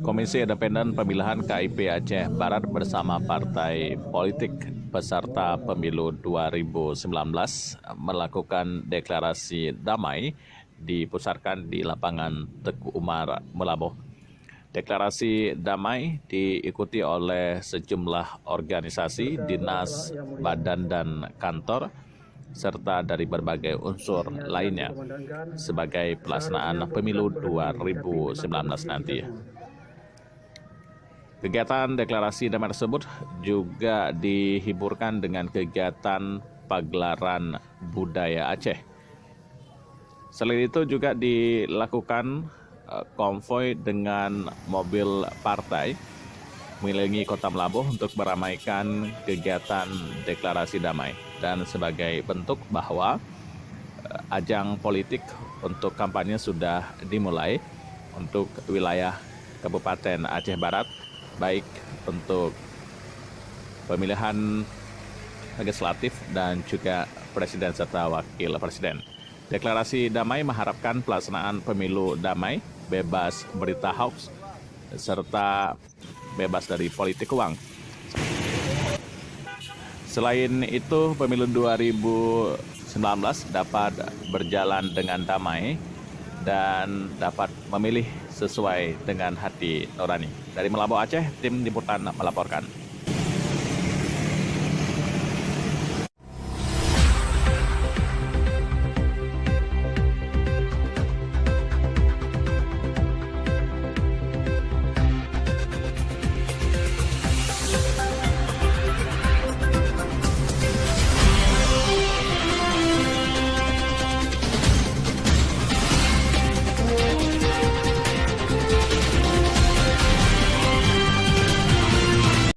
Komisi Independen Pemilihan KIP Aceh Barat bersama partai politik peserta pemilu 2019 melakukan deklarasi damai dipusatkan di lapangan Teguh Umar, Melaboh. Deklarasi damai diikuti oleh sejumlah organisasi, dinas, badan, dan kantor, serta dari berbagai unsur lainnya sebagai pelaksanaan pemilu 2019 nanti. Kegiatan deklarasi damai tersebut juga dihiburkan dengan kegiatan pagelaran budaya Aceh. Selain itu juga dilakukan konvoi dengan mobil partai mengelilingi Kota Melaboh untuk meramaikan kegiatan deklarasi damai dan sebagai bentuk bahwa ajang politik untuk kampanye sudah dimulai untuk wilayah Kabupaten Aceh Barat, baik untuk pemilihan legislatif dan juga presiden serta wakil presiden. Deklarasi damai mengharapkan pelaksanaan pemilu damai, bebas berita hoax, serta bebas dari politik uang. Selain itu, pemilu 2019 dapat berjalan dengan damai dan dapat memilih sesuai dengan hati nurani. Dari Melaboh Aceh, tim liputan melaporkan.